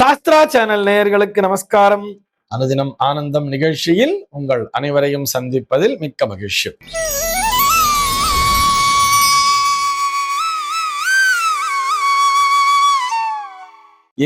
Sastra channel நேயர்களுக்கு நமஸ்காரம். அனுதினம் ஆனந்தம் நிகழ்ச்சியில் உங்கள் அனைவரையும் சந்திப்பதில் மிக்க மகிழ்ச்சி.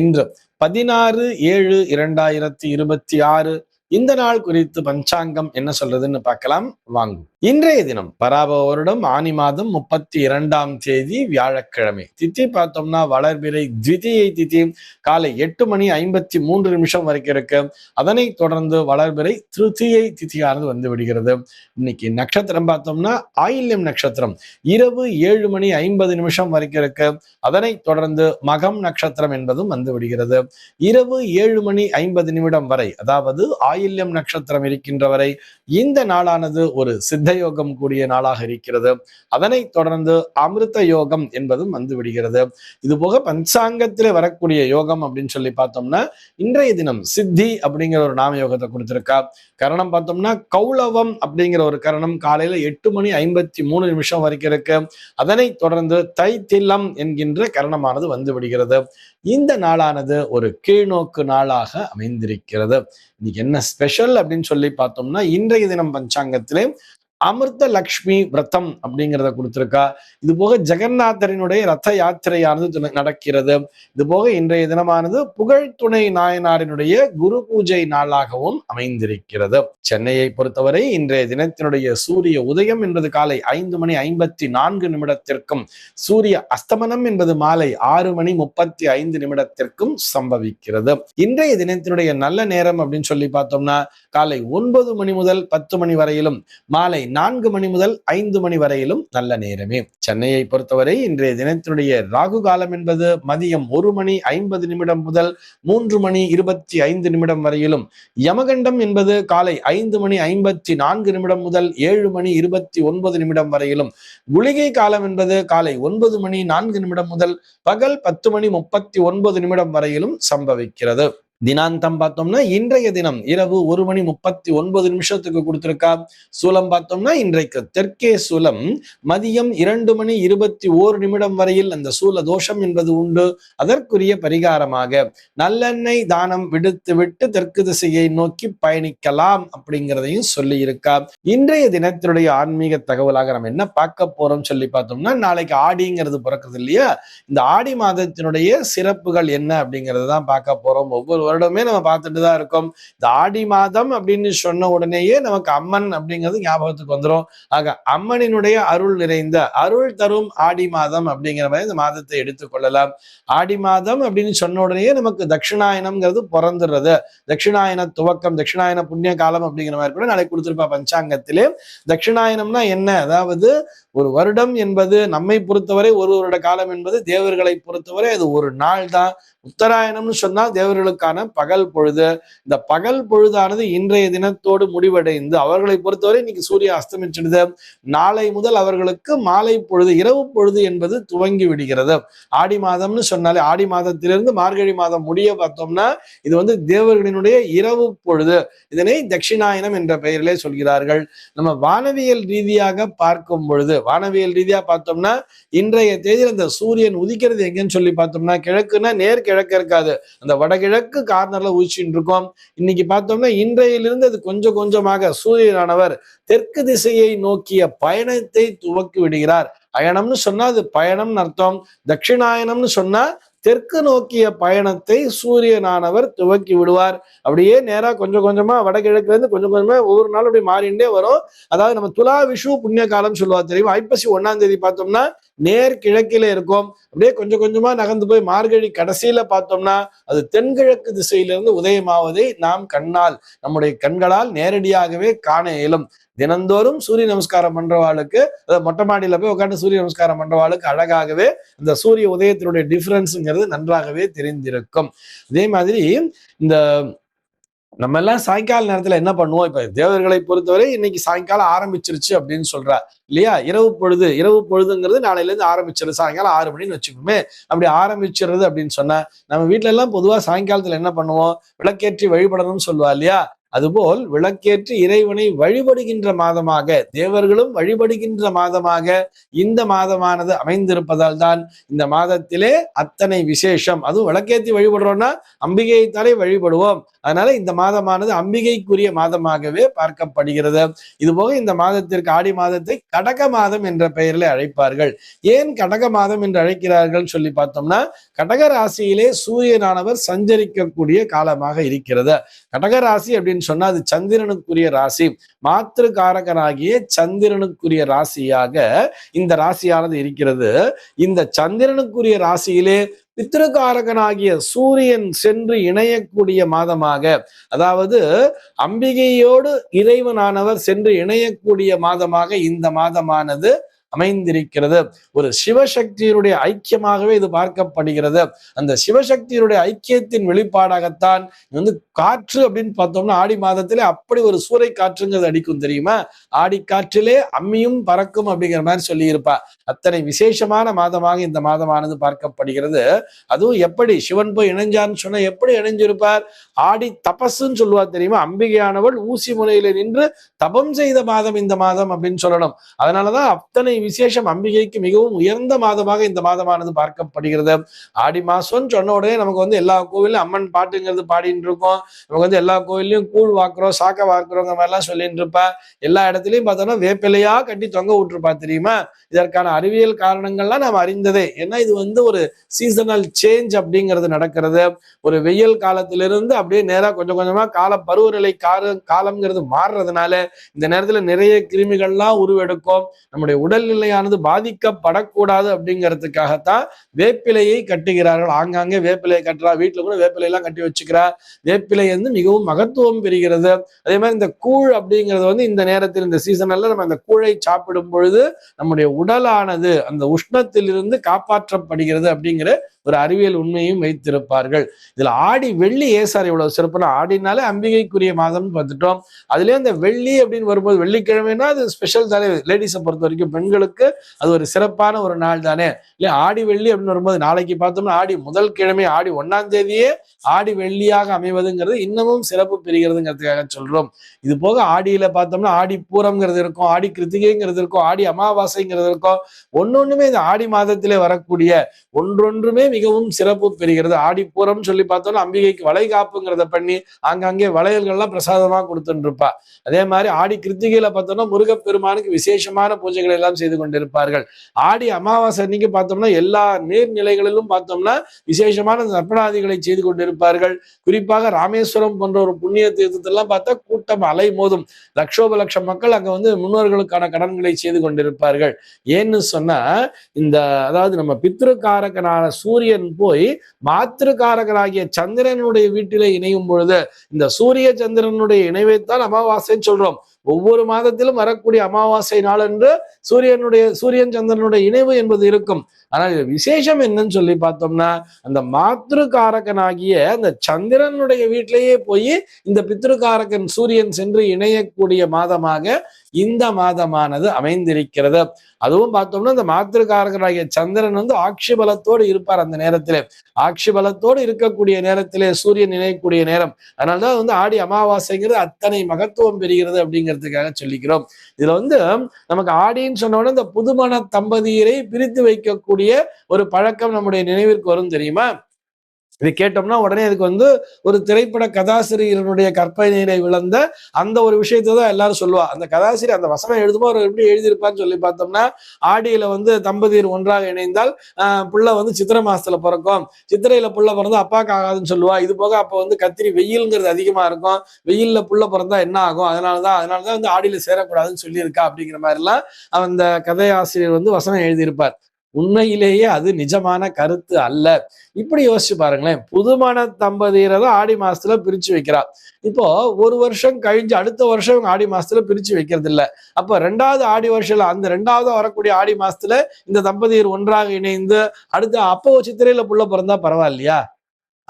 இன்று 16/7/2026 இந்த நாள் குறித்து பஞ்சாங்கம் என்ன சொல்றதுன்னு பார்க்கலாம் வாங்கும். இன்றைய தினம் பராபவ வருடம் ஆனி மாதம் 32ஆம் தேதி வியாழக்கிழமை. திதி பார்த்தோம்னா வளர்பிறை த்விதியை திதி காலை 8:53 வரைக்கும் இருக்கு. அதனைத் தொடர்ந்து வளர்பிறை திருதியை திதியானது வந்து விடுகிறது. இன்னைக்கு நட்சத்திரம் பார்த்தோம்னா ஆயில்யம் நட்சத்திரம் இரவு 7:50 வரைக்கும் இருக்கு. அதனைத் தொடர்ந்து மகம் நட்சத்திரம் என்பதும் வந்து விடுகிறது. இரவு 7:50 வரை, அதாவது ஆயில்யம் நட்சத்திரம் இருக்கின்ற வரை இந்த நாளானது ஒரு சித்த யோகம் கூடிய நாளாக இருக்கிறது. அதனைத் தொடர்ந்து அமிர்த யோகம் என்பதும் வந்து விடுகிறது. இது போக பஞ்சாங்கத்திலே வரக்கூடிய யோகம் அப்படின்னு சொல்லி பார்த்தோம்னா இன்றைய தினம் சித்தி அப்படிங்கிற ஒரு நாம யோகத்தை கொடுத்திருக்கா. கரணம் பார்த்தோம்னா கௌளவம் அப்படிங்கிற ஒரு கரணம் காலையில 8:53 வரைக்கும் இருக்கு. அதனைத் தொடர்ந்து தைத்தில்லம் என்கின்ற கரணமானது வந்து விடுகிறது. இந்த நாளானது ஒரு கீழ்நோக்கு நாளாக அமைந்திருக்கிறது. இன்னைக்கு என்ன ஸ்பெஷல் அப்படின்னு சொல்லி பார்த்தோம்னா இன்றைய தினம் பஞ்சாங்கத்திலே அமிர்த லக்ஷ்மி விரதம் அப்படிங்கிறத கொடுத்திருக்கா. இது போக ஜெகநாதரினுடைய ரத யாத்திரையானது நடக்கிறது. இது போக இன்றைய தினமானது புகழ் துணை நாயனாரினுடைய குரு பூஜை நாளாகவும் அமைந்திருக்கிறது. சென்னையை பொறுத்தவரை இன்றைய தினத்தினுடைய சூரிய உதயம் என்பது காலை 5:54 சூரிய அஸ்தமனம் என்பது மாலை 6:35 சம்பவிக்கிறது. இன்றைய தினத்தினுடைய நல்ல நேரம் அப்படின்னு சொல்லி பார்த்தோம்னா காலை 9 மணி முதல் 10 மணி வரையிலும், மாலை 4 மணி முதல் 5 மணி வரையிலும் நல்ல நேரமே. சென்னையை பொறுத்தவரை இன்றைய தினத்தினுடைய ராகு காலம் என்பது மதியம் 1:50 முதல் 3:25 வரையிலும், யமகண்டம் என்பது காலை 5:54 முதல் 7:29 வரையிலும், குளிகை காலம் என்பது காலை 9:04 முதல் பகல் 10:39 வரையிலும் சம்பவிக்கிறது. தினாந்தம் பார்த்தோம்னா இன்றைய தினம் இரவு 1:39 கொடுத்திருக்கா. சூலம் பார்த்தோம்னா இன்றைக்கு தெற்கே சூலம் மதியம் 2:21 வரையில் அந்த சூல தோஷம் என்பது உண்டு. அதற்குரிய பரிகாரமாக நல்லெண்ணெய் தானம் விட்டு தெற்கு திசையை நோக்கி பயணிக்கலாம் அப்படிங்கிறதையும் சொல்லி இருக்கா. இன்றைய தினத்தினுடைய ஆன்மீக தகவலாக நம்ம என்ன பார்க்க போறோம் சொல்லி பார்த்தோம்னா நாளைக்கு ஆடிங்கிறது பிறக்குது இல்லையா, இந்த ஆடி மாதத்தினுடைய சிறப்புகள் என்ன அப்படிங்கிறத தான் பார்க்க போறோம். ஒவ்வொரு வருடமே நம்ம பார்த்துட்டு தான் இருக்கோம். இந்த ஆடி மாதம் அப்படின்னு சொன்ன உடனேயே நமக்கு அம்மன் அப்படிங்கிறது ஞாபகத்துக்கு வந்துடும். ஆக அம்மனினுடைய அருள் நிறைந்த அருள் தரும் ஆடி மாதம் அப்படிங்கிற மாதிரி இந்த மாதத்தை எடுத்துக்கொள்ளலாம். ஆடி மாதம் அப்படின்னு சொன்ன உடனேயே நமக்கு தட்சிணாயனம்ங்கிறது பிறந்துடுறது. தட்சிணாயன துவக்கம், தட்சிணாயன புண்ணிய காலம் அப்படிங்கிற மாதிரி கூட நாளைக்கு கொடுத்திருப்பா பஞ்சாங்கத்திலே. தட்சிணாயனம்னா என்ன, அதாவது ஒரு வருடம் என்பது நம்மை பொறுத்தவரை ஒரு வருட காலம் என்பது தேவர்களை பொறுத்தவரை அது ஒரு நாள் தான். உத்தராயணம்னு சொன்னால் தேவர்களுக்கான பகல் பொழுது. இந்த பகல் பொழுதானது இன்றைய தினத்தோடு முடிவடைந்து அவர்களை பொறுத்தவரை இன்னைக்கு சூரிய அஸ்தமிச்சிடுது. நாளை முதல் அவர்களுக்கு மாலை பொழுது, இரவு பொழுது என்பது துவங்கி விடுகிறது. ஆடி மாதம்னு சொன்னாலே ஆடி மாதத்திலிருந்து மார்கழி மாதம் முடிய பார்த்தோம்னா இது தேவர்களினுடைய இரவு பொழுது. இதனை தட்சிணாயனம் என்ற பெயரிலே சொல்கிறார்கள். நம்ம வானவியல் ரீதியாக பார்க்கும் பொழுது, வானவியல் ரீதியா பார்த்தோம்னா இன்றைய தேதியில் அந்த சூரியன் உதிக்கிறது எங்கன்னு சொல்லி பார்த்தோம்னா கிழக்குன்னா நேர் கிழக்கு இருக்காது, அந்த வடகிழக்கு கார்னர்ல உதிச்சுட்டு இருக்கோம். இன்னைக்கு பார்த்தோம்னா இன்றையிலிருந்து அது கொஞ்சம் கொஞ்சமாக சூரியனானவர் தெற்கு திசையை நோக்கிய பயணத்தை துவக்கி விடுகிறார். அயனம்னு சொன்னா அது பயணம்னு அர்த்தம். தட்சிணாயனம்னு சொன்னா தெற்கு நோக்கிய பயணத்தை சூரியனானவர் துவக்கி விடுவார். அப்படியே நேரா கொஞ்சம் கொஞ்சமா வடகிழக்குல இருந்து கொஞ்சம் கொஞ்சமா ஒவ்வொரு நாளும் அப்படி மாறிண்டே வரும். அதாவது நம்ம துலா விஷு புண்ணிய காலம் சொல்லுவா தெரியும். ஐப்பசி 1ஆம் தேதி பார்த்தோம்னா நேர் கிழக்கில இருக்கும். அப்படியே கொஞ்சம் கொஞ்சமா நகர்ந்து போய் மார்கழி கடைசியில பார்த்தோம்னா அது தென்கிழக்கு திசையிலிருந்து உதயமாவதை நாம் கண்ணால், நம்முடைய கண்களால் நேரடியாகவே காண இயலும். தினந்தோறும் சூரிய நமஸ்காரம் பண்றவாளுக்கு, மொட்டை மாடியில போய் உட்காந்து சூரிய நமஸ்காரம் பண்றவாளுக்கு அழகாகவே இந்த சூரிய உதயத்தினுடைய டிஃபரன்ஸுங்கிறது நன்றாகவே தெரிந்திருக்கும். அதே மாதிரி இந்த நம்ம எல்லாம் சாயங்கால நேரத்துல என்ன பண்ணுவோம், இப்ப தேவர்களை பொறுத்தவரை இன்னைக்கு சாயங்காலம் ஆரம்பிச்சிருச்சு அப்படின்னு சொல்றா இல்லையா. இரவு பொழுதுங்கிறது நாளையில இருந்து ஆரம்பிச்சிருது, சாயங்காலம் 6 மணின்னு வச்சுக்கோமே. அப்படி ஆரம்பிச்சிருது அப்படின்னு சொன்னா நம்ம வீட்டுல எல்லாம் பொதுவா சாயங்காலத்துல என்ன பண்ணுவோம், விளக்கேற்றி வழிபடணும்னு சொல்லுவா இல்லையா. அதுபோல் விளக்கேற்றி இறைவனை வழிபடுகின்ற மாதமாக, தேவர்களும் வழிபடுகின்ற மாதமாக இந்த மாதமானது அமைந்திருப்பதால் தான் இந்த மாதத்திலே அத்தனை விசேஷம். அதுவும் விளக்கேற்றி வழிபடுறோம்னா அம்பிகையைத்தாலே வழிபடுவோம். அதனால இந்த மாதமானது அம்பிகைக்குரிய மாதமாகவே பார்க்கப்படுகிறது. இதுபோக இந்த மாதத்திற்கு ஆடி மாதத்தை கடக மாதம் என்ற பெயரில் அழைப்பார்கள். ஏன் கடக மாதம் என்று அழைக்கிறார்கள் சொல்லி பார்த்தோம்னா, கடக ராசியிலே சூரியனானவர் சஞ்சரிக்கக்கூடிய காலமாக இருக்கிறது. கடக ராசி அப்படின்னு சொன்னா அது சந்திரனுக்குரிய ராசி. மாத்திருக்காரகனாகிய சந்திரனுக்குரிய ராசியாக இந்த ராசியானது இருக்கிறது. இந்த சந்திரனுக்குரிய ராசியிலே பித்திருக்காரகனாகிய சூரியன் சென்று இணையக்கூடிய மாதமாக, அதாவது அம்பிகையோடு இறைவனானவர் சென்று இணையக்கூடிய மாதமாக இந்த மாதமானது அமைந்திருக்கிறது. ஒரு சிவசக்தியினுடைய ஐக்கியமாகவே இது பார்க்கப்படுகிறது. அந்த சிவசக்தியினுடைய ஐக்கியத்தின் வெளிப்பாடாகத்தான் காற்று அப்படின்னு பார்த்தோம்னா ஆடி மாதத்திலே அப்படி ஒரு சூறை காற்றுங்கிறது அடிக்கும் தெரியுமா? ஆடி காற்றிலே அம்மியும் பறக்கும் அப்படிங்கிற மாதிரி சொல்லி இருப்பா. அத்தனை விசேஷமான மாதமாக இந்த மாதமானது பார்க்கப்படுகிறது. அதுவும் எப்படி சிவன் போய் இணைஞ்சான்னு சொன்னா எப்படி இணைஞ்சிருப்பார்? ஆடி தபசுன்னு சொல்லுவா தெரியுமா? அம்பிகையானவள் ஊசி முனையில நின்று தபம் செய்த மாதம் இந்த மாதம் அப்படின்னு சொல்லணும். அதனாலதான் அத்தனை விசேஷம். அம்பிகைக்கு மிகவும் உயர்ந்த மாதமாக இந்த மாதமானது பார்க்கப்படுகிறது. ஆடி மாசம்னு சொன்ன உடனே நமக்கு எல்லா கோவிலும் அம்மன் பாட்டுங்கிறது பாடிட்டு இருக்கோம். நமக்கு எல்லா கோவிலையும் கூழ் வாக்குறோம், சாக்க வாக்குறோங்க மாதிரிலாம் சொல்லிட்டு இருப்பா. எல்லா இடத்துலயும் பார்த்தோம்னா வேப்பிலையா கட்டி தொங்க விட்டுருப்பா தெரியுமா? இதற்கான அறிவியல் காரணங்கள்லாம் நாம் அறிந்ததே. ஏன்னா இது ஒரு சீசனல் சேஞ்ச் அப்படிங்கிறது நடக்கிறது. ஒரு வெயில் காலத்திலிருந்து அப்படியே நேரா கொஞ்சம் கொஞ்சமா பருவநிலை காலம்ங்கிறது மாறுறதுனால இந்த நேரத்துல நிறைய கிருமிகள்லாம் உருவெடுக்கும். நம்முடைய உடல்நிலையானது பாதிக்கப்படக்கூடாது அப்படிங்கிறதுக்காகத்தான் வேப்பிலையை கட்டுகிறார்கள். ஆங்காங்கே வேப்பிலையை கட்டுறா, வீட்டுல கூட வேப்பிலை எல்லாம் கட்டி வச்சுக்கிறா. வேப்பிலை மிகவும் மகத்துவம் பெறுகிறது. அதே மாதிரி இந்த கூழ் அப்படிங்கிறது இந்த நேரத்தில் இந்த சீசன்ல நம்ம அந்த கூழை சாப்பிடும் பொழுது நம்முடைய உடலானது அந்த உஷ்ணத்திலிருந்து காப்பாற்றப்படுகிறது அப்படிங்கிற ஒரு அறிவியல் உண்மையும் வைத்திருப்பார்கள். இதுல ஆடி வெள்ளி ஏசார் இவ்வளவு சிறப்புனா, ஆடினாலே அம்பிகைக்குரிய மாதம்னு பார்த்துட்டோம். அதுலயே அந்த வெள்ளி அப்படின்னு வரும்போது வெள்ளிக்கிழமைனா அது ஸ்பெஷல் தானே. லேடிஸை பொறுத்த வரைக்கும் பெண்களுக்கு அது ஒரு சிறப்பான ஒரு நாள் தானே இல்லையா? ஆடி வெள்ளி அப்படின்னு வரும்போது நாளைக்கு பார்த்தோம்னா ஆடி முதல் கிழமை ஆடி 1ஆம் தேதியே ஆடி வெள்ளியாக அமைவதுங்கிறது இன்னமும் சிறப்பு பெறுகிறதுங்கிறதுக்காக சொல்றோம். இது போக ஆடியில பார்த்தோம்னா ஆடி பூரம்ங்கிறது இருக்கும், ஆடி கிருத்திகைங்கிறது இருக்கும், ஆடி அமாவாசைங்கிறது இருக்கும். ஒன்னொண்ணுமே இந்த ஆடி மாதத்திலே வரக்கூடிய ஒன்றொன்றுமே மிகவும் சிறப்பு பெறுகிறது. ஆடிப்பூரம் சொல்லி பார்த்தோம்னா அம்பிகைக்கு வளைகாப்புங்கிறத பண்ணி ஆங்காங்கே வளையல்கள்லாம் பிரசாதமா கொடுத்துட்டு இருப்பா. அதே மாதிரி ஆடி கிருத்திகையில பார்த்தோம்னா முருகப்பெருமானுக்கு விசேஷமான பூஜைகள் எல்லாம் செய்து கொண்டிருப்பார்கள். ஆடி அமாவாசை அன்னைக்கு பார்த்தோம்னா எல்லா நீர்நிலைகளிலும் பார்த்தோம்னா விசேஷமான நற்பனாதிகளை செய்து கொண்டிருப்பார்கள். குறிப்பாக ராமேஸ்வரம் போன்ற ஒரு புண்ணிய தீர்த்தத்தெல்லாம் பார்த்தா கூட்டம் அலை மோதும். லட்சோப லட்சம் மக்கள் அங்க முன்னோர்களுக்கான கடன்களை செய்து கொண்டிருப்பார்கள். ஏன்னு சொன்னா அதாவது நம்ம பித்ருக்காரகனான சூரியன் போய் மாத்திருக்காரகனாகிய சந்திரனுடைய வீட்டிலே இணையும் பொழுது இந்த சூரிய சந்திரனுடைய இணைவைத்தான் அமாவாசைன்னு சொல்றோம். ஒவ்வொரு மாதத்திலும் வரக்கூடிய அமாவாசை நாள் என்று சூரியன் சந்திரனுடைய இணைவு என்பது இருக்கும். ஆனால் இது விசேஷம் என்னன்னு சொல்லி பார்த்தோம்னா அந்த மாத்திருக்காரகனாகிய அந்த சந்திரனுடைய வீட்டிலேயே போய் இந்த பித்ருக்காரகன் சூரியன் சென்று இணையக்கூடிய மாதமாக இந்த மாதமானது அமைந்திருக்கிறது. அதுவும் பார்த்தோம்னா இந்த மாத்திருக்காரகனாகிய சந்திரன் ஆட்சி பலத்தோடு இருப்பார். அந்த நேரத்திலே ஆட்சி பலத்தோடு இருக்கக்கூடிய நேரத்திலே சூரியன் இணையக்கூடிய நேரம். அதனாலதான் ஆடி அமாவாசைங்கிறது அத்தனை மகத்துவம் பெறுகிறது அப்படிங்கிறதுக்காக சொல்லிக்கிறோம். இதுல நமக்கு ஆடின்னு சொன்ன உடனே இந்த புதுமண தம்பதியரை பிரித்து வைக்கக்கூடிய ஒரு பழக்கம் நம்முடைய நினைவிற்கு வரும் தெரியுமா? இதை கேட்டோம்னா உடனே அதுக்கு ஒரு திரைப்பட கதாசிரியருடைய கற்பனையில விழுந்த அந்த ஒரு விஷயத்தை தான் எல்லாரும் சொல்லுவா. அந்த கதாசிரியர் அந்த வசனம் எழுதுமோ அவர் எப்படி எழுதியிருப்பான்னு சொல்லி பார்த்தோம்னா, ஆடியில தம்பதியர் ஒன்றாக இணைந்தால் புள்ள சித்திரை மாசத்துல பிறக்கும், சித்திரையில புள்ள பிறந்தா அப்பாக்கு ஆகாதுன்னு சொல்லுவா. இது போக அப்ப கத்திரி வெயில்ங்கிறது அதிகமா இருக்கும், வெயில்ல புள்ள பிறந்தா என்ன ஆகும், அதனாலதான் ஆடியில சேரக்கூடாதுன்னு சொல்லியிருக்கா அப்படிங்கிற மாதிரி எல்லாம் அந்த கதையாசிரியர் வசனம் எழுதியிருப்பார். உண்மையிலேயே அது நிஜமான கருத்து அல்ல. இப்படி யோசிச்சு பாருங்களேன். புதுமண தம்பதியரை தான் ஆடி மாசத்துல பிரிச்சு வைக்கிறா. இப்போ ஒரு வருஷம் கழிஞ்சு அடுத்த வருஷம் ஆடி மாசத்துல பிரிச்சு வைக்கிறது இல்ல. அப்ப 2வது ஆடி வருஷம் அந்த 2வது வரக்கூடிய ஆடி மாசத்துல இந்த தம்பதியர் ஒன்றாக இணைந்து அடுத்த அப்போ சித்திரையில புள்ள பிறந்தா பரவாயில்லையா?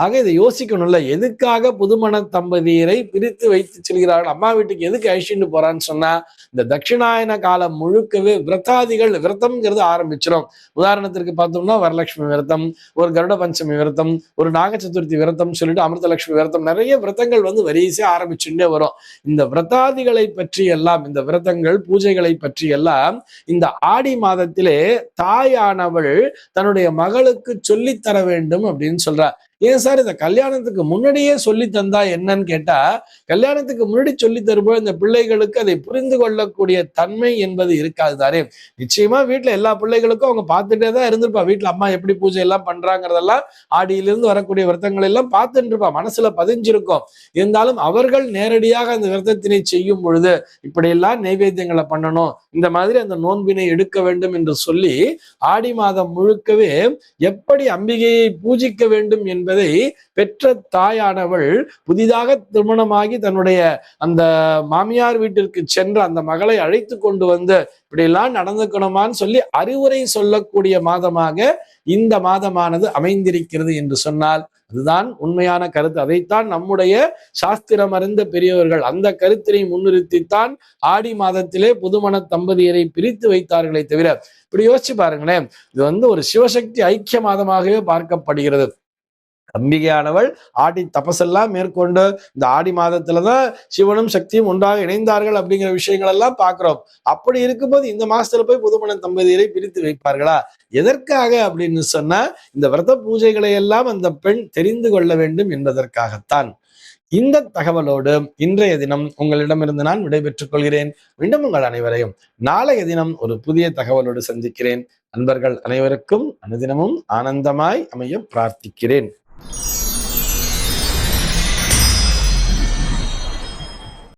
ஆக இதை யோசிக்கணும்ல, எதுக்காக புதுமண தம்பதியரை பிரித்து வைத்து செல்கிறார்கள்? அம்மா வீட்டுக்கு எதுக்கு அழிச்சுட்டு போறான்னு சொன்னா, இந்த தட்சிணாயன காலம் முழுக்கவே விரதாதிகள், விரதம்ங்கிறது ஆரம்பிச்சிடும். உதாரணத்திற்கு பார்த்தோம்னா வரலட்சுமி விரதம், ஒரு கருட பஞ்சமி விரதம், ஒரு நாக சதுர்த்தி விரதம் சொல்லிட்டு அமிர்தலட்சுமி விரதம், நிறைய விரதங்கள் வரிசையா ஆரம்பிச்சுட்டே வரும். இந்த விரதாதிகளை பற்றி எல்லாம், இந்த விரதங்கள் பூஜைகளை பற்றி எல்லாம் இந்த ஆடி மாதத்திலே தாயானவள் தன்னுடைய மகளுக்கு சொல்லித்தர வேண்டும் அப்படின்னு சொல்றார். ஏன் சார் இதை கல்யாணத்துக்கு முன்னாடியே சொல்லி தந்தா என்னன்னு கேட்டா, கல்யாணத்துக்கு முன்னாடி சொல்லி தரும்போது இந்த பிள்ளைகளுக்கு அதை புரிந்து கொள்ளக்கூடிய தன்மை என்பது இருக்காது தானே. நிச்சயமா வீட்டுல எல்லா பிள்ளைகளுக்கும் அவங்க பார்த்துட்டே தான் இருந்திருப்பா. வீட்டுல அம்மா எப்படி பூஜை எல்லாம் பண்றாங்கிறதெல்லாம், ஆடியிலிருந்து வரக்கூடிய விரதங்கள் எல்லாம் பார்த்துட்டு இருப்பா, மனசுல பதிஞ்சிருக்கும். இருந்தாலும் அவர்கள் நேரடியாக அந்த விரதத்தினை செய்யும் பொழுது இப்படியெல்லாம் நைவேத்தியங்களை பண்ணணும், இந்த மாதிரி அந்த நோன்பினை எடுக்க வேண்டும் என்று சொல்லி ஆடி மாதம் முழுக்கவே எப்படி அம்பிகையை பூஜிக்க வேண்டும் என்பதை பெற்ற தாயானவள் புதிதாக திருமணமாகி தன்னுடைய அந்த மாமியார் வீட்டிற்கு சென்ற அந்த மகளை அழைத்து கொண்டு வந்து இப்படியெல்லாம் நடந்துக்கணுமான்னு சொல்லி அறிவுரை சொல்லக்கூடிய மாதமாக இந்த மாதமானது அமைந்திருக்கிறது என்று சொன்னால் அதுதான் உண்மையான கருத்து. அதைத்தான் நம்முடைய சாஸ்திரம் அறிந்த பெரியவர்கள் அந்த கருத்தினை முன்னிறுத்தித்தான் ஆடி மாதத்திலே புதுமண தம்பதியரை பிரித்து வைத்தார்களே தவிர, இப்படி யோசிச்சு பாருங்களேன், இது ஒரு சிவசக்தி ஐக்கிய மாதமாகவே பார்க்கப்படுகிறது. அம்பிகையானவள் ஆடி தபசெல்லாம் மேற்கொண்டு இந்த ஆடி மாதத்துலதான் சிவனும் சக்தியும் ஒன்றாக இணைந்தார்கள் அப்படிங்கிற விஷயங்கள் எல்லாம் பார்க்கிறோம். அப்படி இருக்கும்போது இந்த மாசத்துல போய் புதுமண தம்பதியரை பிரித்து வைப்பார்களா? எதற்காக அப்படின்னு சொன்னா, இந்த விரத பூஜைகளை எல்லாம் அந்த பெண் தெரிந்து கொள்ள வேண்டும் என்பதற்காகத்தான். இந்த தகவலோடு இன்றைய தினம் உங்களிடமிருந்து நான் விடைபெற்றுக் கொள்கிறேன். மீண்டும் உங்கள் அனைவரையும் நாளைய தினம் ஒரு புதிய தகவலோடு சந்திக்கிறேன். அன்பர்கள் அனைவருக்கும் அனுதினமும் ஆனந்தமாய் அமைய பிரார்த்திக்கிறேன்.